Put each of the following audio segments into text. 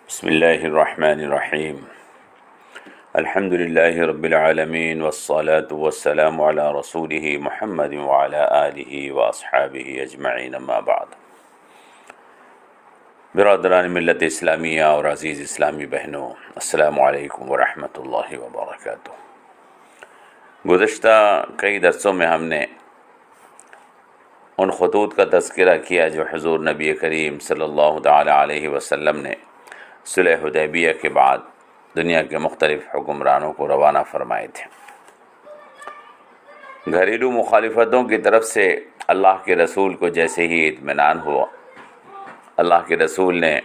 بسم اللہ الرحمن الرحیم الحمد للہ رب العالمین والصلاة والسلام علی رسولہ محمد وعلی آلہ واصحابہ اجمعین اما بعد۔ برادران ملت اسلامیہ اور عزیز اسلامی بہنوں، السلام علیکم ورحمۃ اللہ وبرکاتہ۔ گزشتہ کئی درسوں میں ہم نے ان خطوط کا تذکرہ کیا جو حضور نبی کریم صلی اللہ تعالی علیہ وسلم نے صلح حدیبیہ کے بعد دنیا کے مختلف حکمرانوں کو روانہ فرمائے تھے۔ گھریلو مخالفتوں کی طرف سے اللہ کے رسول کو جیسے ہی اطمینان ہوا، اللہ کے رسول نے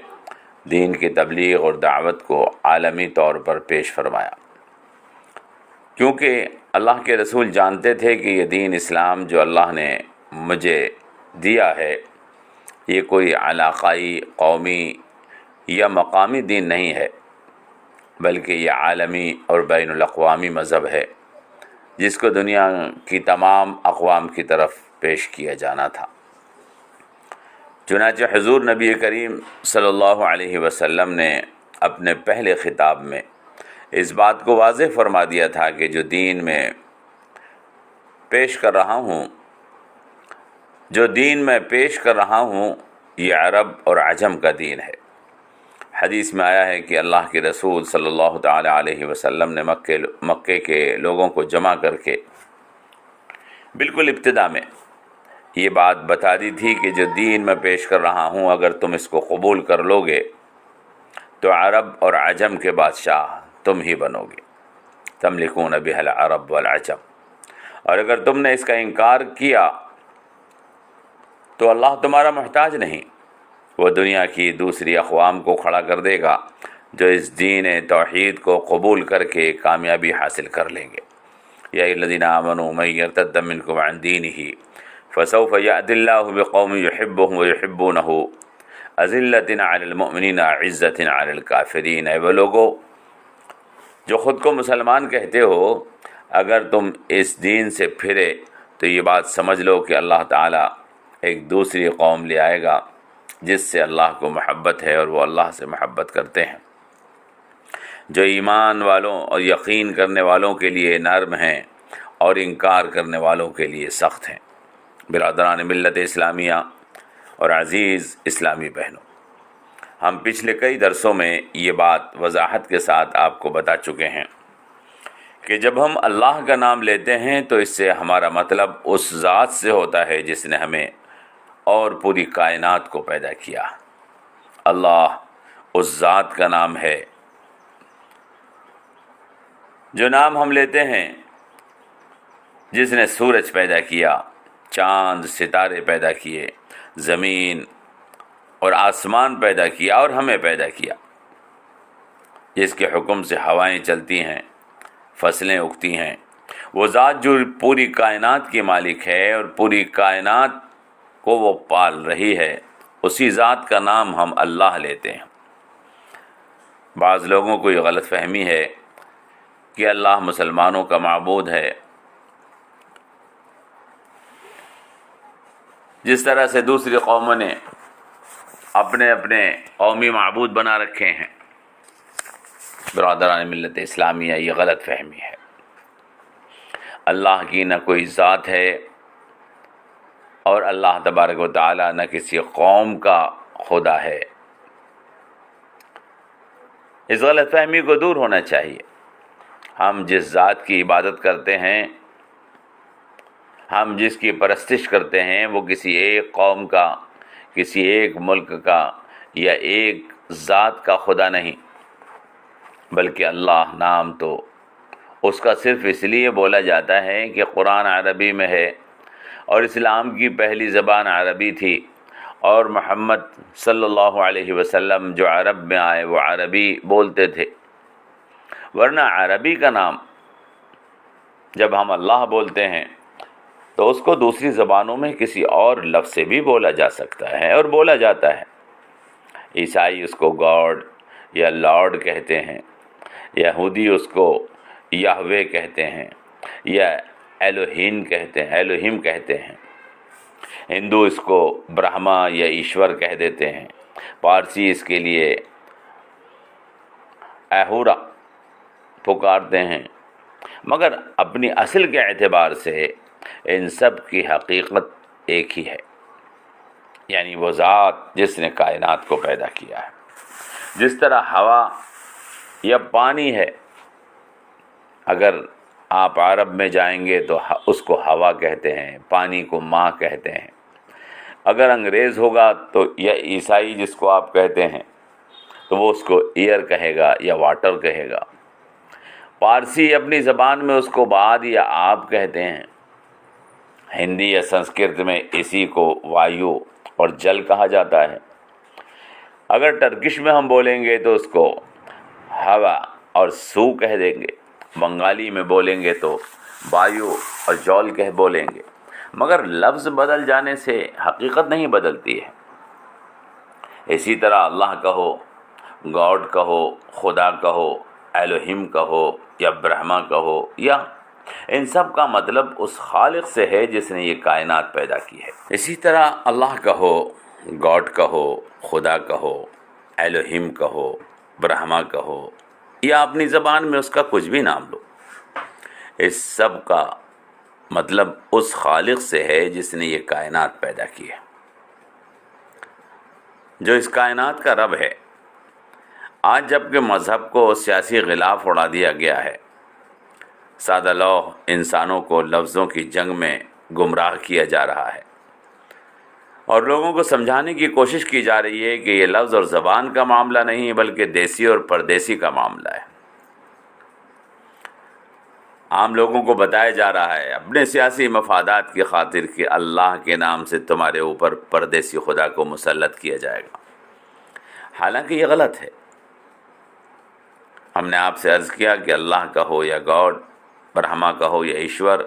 دین کی تبلیغ اور دعوت کو عالمی طور پر پیش فرمایا، کیونکہ اللہ کے رسول جانتے تھے کہ یہ دین اسلام جو اللہ نے مجھے دیا ہے یہ کوئی علاقائی، قومی یا مقامی دین نہیں ہے، بلکہ یہ عالمی اور بین الاقوامی مذہب ہے جس کو دنیا کی تمام اقوام کی طرف پیش کیا جانا تھا۔ چنانچہ حضور نبی کریم صلی اللہ علیہ وسلم نے اپنے پہلے خطاب میں اس بات کو واضح فرما دیا تھا کہ جو دین میں پیش کر رہا ہوں یہ عرب اور عجم کا دین ہے۔ حدیث میں آیا ہے کہ اللہ کے رسول صلی اللہ تعالی علیہ وسلم نے مکے کے لوگوں کو جمع کر کے بالکل ابتدا میں یہ بات بتا دی تھی کہ جو دین میں پیش کر رہا ہوں اگر تم اس کو قبول کر لو گے تو عرب اور عجم کے بادشاہ تم ہی بنو گے، تملکون بہ العرب والعجم، اور اگر تم نے اس کا انکار کیا تو اللہ تمہارا محتاج نہیں، وہ دنیا کی دوسری اقوام کو کھڑا کر دے گا جو اس دین توحید کو قبول کر کے کامیابی حاصل کر لیں گے۔ یا الذین آمنوا من یرتد منکم عن دینہ فسوف یأتی اللہ بقوم یحبهم ویحبونہ اذلۃ علی المؤمنین عزۃ علی الکافرین۔ اے وہ لوگو جو خود کو مسلمان کہتے ہو، اگر تم اس دین سے پھرے تو یہ بات سمجھ لو کہ اللہ تعالیٰ ایک دوسری قوم لے آئے گا جس سے اللہ کو محبت ہے اور وہ اللہ سے محبت کرتے ہیں، جو ایمان والوں اور یقین کرنے والوں کے لیے نرم ہیں اور انکار کرنے والوں کے لیے سخت ہیں۔ برادران ملت اسلامیہ اور عزیز اسلامی بہنوں، ہم پچھلے کئی درسوں میں یہ بات وضاحت کے ساتھ آپ کو بتا چکے ہیں کہ جب ہم اللہ کا نام لیتے ہیں تو اس سے ہمارا مطلب اس ذات سے ہوتا ہے جس نے ہمیں اور پوری کائنات کو پیدا کیا۔ اللہ اس ذات کا نام ہے۔ جو نام ہم لیتے ہیں جس نے سورج پیدا کیا، چاند ستارے پیدا کیے، زمین اور آسمان پیدا کیا اور ہمیں پیدا کیا، جس کے حکم سے ہوائیں چلتی ہیں، فصلیں اگتی ہیں، وہ ذات جو پوری کائنات کی مالک ہے اور پوری کائنات کو وہ پال رہی ہے، اسی ذات کا نام ہم اللہ لیتے ہیں۔ بعض لوگوں کو یہ غلط فہمی ہے کہ اللہ مسلمانوں کا معبود ہے، جس طرح سے دوسری قوموں نے اپنے اپنے قومی معبود بنا رکھے ہیں۔ برادران ملت اسلامیہ، یہ غلط فہمی ہے۔ اللہ کی نہ کوئی ذات ہے اور اللہ تبارک و تعالی نہ کسی قوم کا خدا ہے۔ اس غلط فہمی کو دور ہونا چاہیے۔ ہم جس ذات کی عبادت کرتے ہیں، ہم جس کی پرستش کرتے ہیں، وہ کسی ایک قوم کا، کسی ایک ملک کا یا ایک ذات کا خدا نہیں، بلکہ اللہ نام تو اس کا صرف اس لیے بولا جاتا ہے کہ قرآن عربی میں ہے اور اسلام کی پہلی زبان عربی تھی، اور محمد صلی اللہ علیہ وسلم جو عرب میں آئے وہ عربی بولتے تھے، ورنہ عربی کا نام جب ہم اللہ بولتے ہیں تو اس کو دوسری زبانوں میں کسی اور لفظ سے بھی بولا جا سکتا ہے اور بولا جاتا ہے۔ عیسائی اس کو گاڈ یا لارڈ کہتے ہیں، یہودی اس کو یہوے کہتے ہیں یا الوہیم کہتے ہیں، ہندو اس کو برہما یا ایشور کہہ دیتے ہیں، پارسی اس کے لیے اہورا پکارتے ہیں، مگر اپنی اصل کے اعتبار سے ان سب کی حقیقت ایک ہی ہے، یعنی وہ ذات جس نے کائنات کو پیدا کیا ہے۔ جس طرح ہوا یا پانی ہے، اگر آپ عرب میں جائیں گے تو اس کو ہوا کہتے ہیں، پانی کو ماں کہتے ہیں۔ اگر انگریز ہوگا تو یا عیسائی جس کو آپ کہتے ہیں تو وہ اس کو ایئر کہے گا یا واٹر کہے گا۔ پارسی اپنی زبان میں اس کو باد یا آب کہتے ہیں۔ ہندی یا سنسکرت میں اسی کو وایو اور جل کہا جاتا ہے۔ اگر ٹرکش میں ہم بولیں گے تو اس کو ہوا اور سو کہہ دیں گے، بنگالی میں بولیں گے تو وایو اور جول کہہ بولیں گے، مگر لفظ بدل جانے سے حقیقت نہیں بدلتی ہے۔ اسی طرح اللہ کہو، گاڈ کہو، خدا کہو، الوہیم کہو یا برہما کہو، یا ان سب کا مطلب اس خالق سے ہے جس نے یہ کائنات پیدا کی ہے۔ اسی طرح اللہ کہو، گاڈ کہو، خدا کہو، الوہیم کہو، برہما کہو، یا اپنی زبان میں اس کا کچھ بھی نام لو، اس سب کا مطلب اس خالق سے ہے جس نے یہ کائنات پیدا کی ہے، جو اس کائنات کا رب ہے۔ آج جبکہ مذہب کو سیاسی غلاف اڑا دیا گیا ہے، سادہ لوح انسانوں کو لفظوں کی جنگ میں گمراہ کیا جا رہا ہے، اور لوگوں کو سمجھانے کی کوشش کی جا رہی ہے کہ یہ لفظ اور زبان کا معاملہ نہیں بلکہ دیسی اور پردیسی کا معاملہ ہے۔ عام لوگوں کو بتایا جا رہا ہے اپنے سیاسی مفادات کی خاطر کہ اللہ کے نام سے تمہارے اوپر پردیسی خدا کو مسلط کیا جائے گا، حالانکہ یہ غلط ہے۔ ہم نے آپ سے عرض کیا کہ اللہ کہو یا گاڈ، برہما کہو یا ایشور،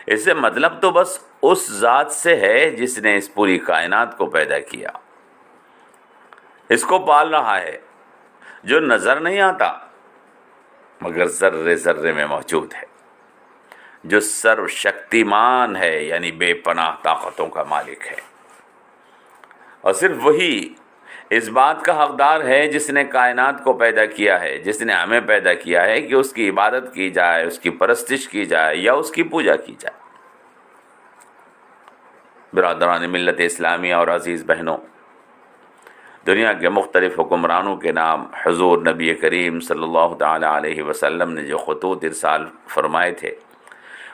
اس سے مطلب تو بس اس ذات سے ہے جس نے اس پوری کائنات کو پیدا کیا، اس کو پال رہا ہے، جو نظر نہیں آتا مگر ذرے ذرے میں موجود ہے، جو سرو شکتیمان ہے یعنی بے پناہ طاقتوں کا مالک ہے، اور صرف وہی اس بات کا حقدار ہے جس نے کائنات کو پیدا کیا ہے، جس نے ہمیں پیدا کیا ہے کہ اس کی عبادت کی جائے، اس کی پرستش کی جائے یا اس کی پوجا کی جائے۔ برادران ملت اسلامیہ اور عزیز بہنوں، دنیا کے مختلف حکمرانوں کے نام حضور نبی کریم صلی اللہ تعالی علیہ وسلم نے جو خطوط ارسال فرمائے تھے،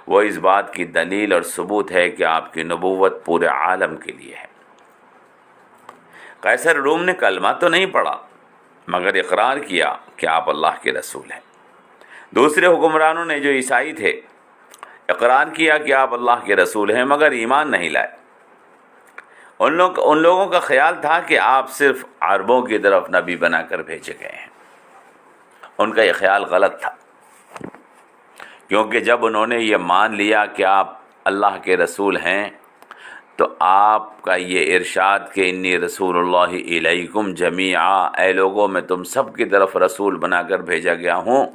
وہ اس بات کی دلیل اور ثبوت ہے کہ آپ کی نبوت پورے عالم کے لیے ہے۔ قیصر روم نے کلمہ تو نہیں پڑھا مگر اقرار کیا کہ آپ اللہ کے رسول ہیں۔ دوسرے حکمرانوں نے جو عیسائی تھے اقرار کیا کہ آپ اللہ کے رسول ہیں مگر ایمان نہیں لائے۔ ان لوگوں کا خیال تھا کہ آپ صرف عربوں کی طرف نبی بنا کر بھیجے گئے ہیں۔ ان کا یہ خیال غلط تھا، کیونکہ جب انہوں نے یہ مان لیا کہ آپ اللہ کے رسول ہیں تو آپ کا یہ ارشاد کہ انی رسول اللہ الیکم جمیعا، اے لوگوں میں تم سب کی طرف رسول بنا کر بھیجا گیا ہوں،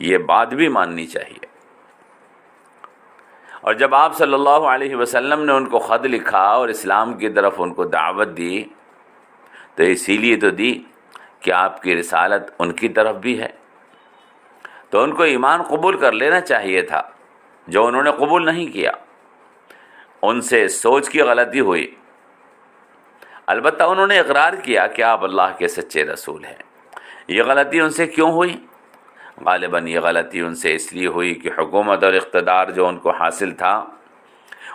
یہ بات بھی ماننی چاہیے۔ اور جب آپ صلی اللہ علیہ وسلم نے ان کو خط لکھا اور اسلام کی طرف ان کو دعوت دی تو اسی لیے تو دی کہ آپ کی رسالت ان کی طرف بھی ہے، تو ان کو ایمان قبول کر لینا چاہیے تھا، جو انہوں نے قبول نہیں کیا۔ ان سے سوچ کی غلطی ہوئی، البتہ انہوں نے اقرار کیا کہ آپ اللہ کے سچے رسول ہیں۔ یہ غلطی ان سے کیوں ہوئی؟ غالباً یہ غلطی ان سے اس لیے ہوئی کہ حکومت اور اقتدار جو ان کو حاصل تھا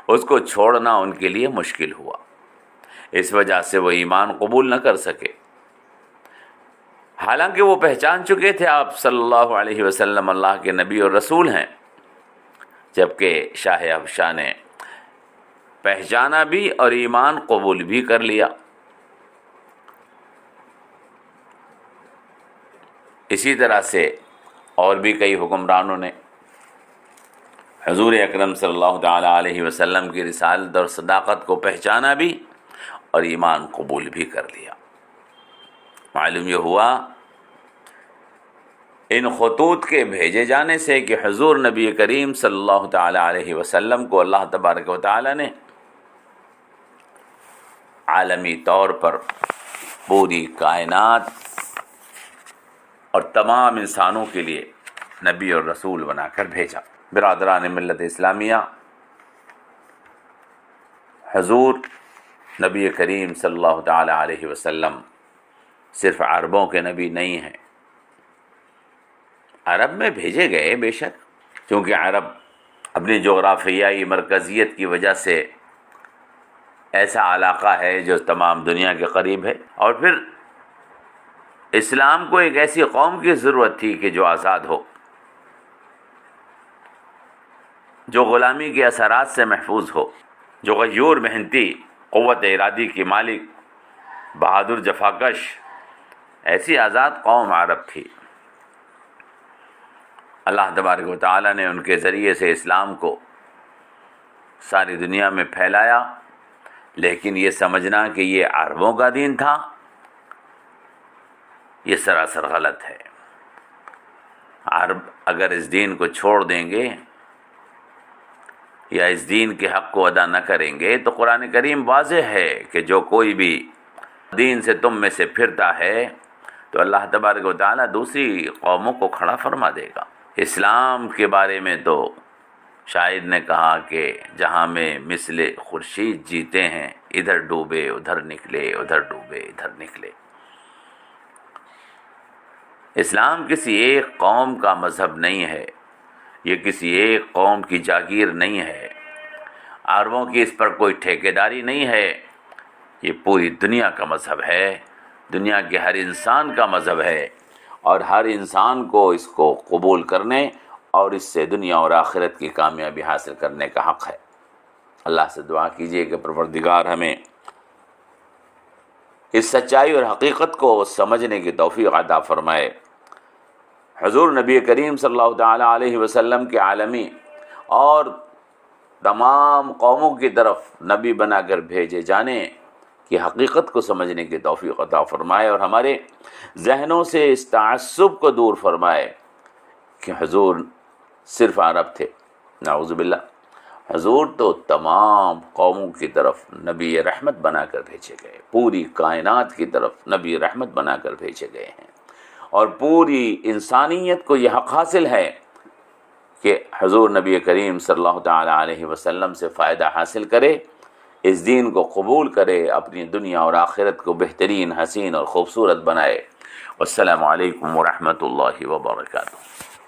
اس کو چھوڑنا ان کے لیے مشکل ہوا، اس وجہ سے وہ ایمان قبول نہ کر سکے، حالانکہ وہ پہچان چکے تھے آپ صلی اللہ علیہ وسلم اللہ کے نبی اور رسول ہیں، جبکہ شاہ حبشہ نے پہچانا بھی اور ایمان قبول بھی کر لیا۔ اسی طرح سے اور بھی کئی حکمرانوں نے حضور اکرم صلی اللہ تعالی علیہ وسلم کی رسالت اور صداقت کو پہچانا بھی اور ایمان قبول بھی کر لیا۔ معلوم یہ ہوا ان خطوط کے بھیجے جانے سے کہ حضور نبی کریم صلی اللہ تعالی علیہ وسلم کو اللہ تبارک و تعالی نے عالمی طور پر پوری کائنات اور تمام انسانوں کے لیے نبی اور رسول بنا کر بھیجا۔ برادران ملت اسلامیہ، حضور نبی کریم صلی اللہ تعالی علیہ وسلم صرف عربوں کے نبی نہیں ہیں۔ عرب میں بھیجے گئے بے شک، کیونکہ عرب اپنی جغرافیائی مرکزیت کی وجہ سے ایسا علاقہ ہے جو تمام دنیا کے قریب ہے، اور پھر اسلام کو ایک ایسی قوم کی ضرورت تھی کہ جو آزاد ہو، جو غلامی کے اثرات سے محفوظ ہو، جو غیور محنتی، قوت ارادی کی مالک، بہادر جفاکش، ایسی آزاد قوم عرب تھی۔ اللہ تبارک و تعالیٰ نے ان کے ذریعے سے اسلام کو ساری دنیا میں پھیلایا، لیکن یہ سمجھنا کہ یہ عربوں کا دین تھا، یہ سراسر غلط ہے۔ عرب اگر اس دین کو چھوڑ دیں گے یا اس دین کے حق کو ادا نہ کریں گے تو قرآن کریم واضح ہے کہ جو کوئی بھی دین سے تم میں سے پھرتا ہے تو اللہ تبارک و تعالیٰ دوسری قوموں کو کھڑا فرما دے گا۔ اسلام کے بارے میں تو شاعر نے کہا کہ جہاں میں مثل خورشید جیتے ہیں، ادھر ڈوبے ادھر نکلے، ادھر ڈوبے ادھر نکلے۔ اسلام کسی ایک قوم کا مذہب نہیں ہے، یہ کسی ایک قوم کی جاگیر نہیں ہے، عربوں کی اس پر کوئی ٹھیکیداری نہیں ہے، یہ پوری دنیا کا مذہب ہے، دنیا کے ہر انسان کا مذہب ہے، اور ہر انسان کو اس کو قبول کرنے اور اس سے دنیا اور آخرت کی کامیابی حاصل کرنے کا حق ہے۔ اللہ سے دعا کیجئے کہ پروردگار ہمیں اس سچائی اور حقیقت کو سمجھنے کی توفیق عطا فرمائے۔ حضور نبی کریم صلی اللہ تعالی علیہ وسلم کے عالمی اور تمام قوموں کی طرف نبی بنا کر بھیجے جانے کی حقیقت کو سمجھنے کی توفیق عطا فرمائے، اور ہمارے ذہنوں سے اس تعصب کو دور فرمائے کہ حضور صرف عرب تھے۔ نعوذ باللہ، حضور تو تمام قوموں کی طرف نبی رحمت بنا کر بھیجے گئے، پوری کائنات کی طرف نبی رحمت بنا کر بھیجے گئے ہیں، اور پوری انسانیت کو یہ حق حاصل ہے کہ حضور نبی کریم صلی اللہ تعالی علیہ وسلم سے فائدہ حاصل کرے، اس دین کو قبول کرے، اپنی دنیا اور آخرت کو بہترین، حسین اور خوبصورت بنائے۔ والسلام علیکم ورحمۃ اللہ وبرکاتہ۔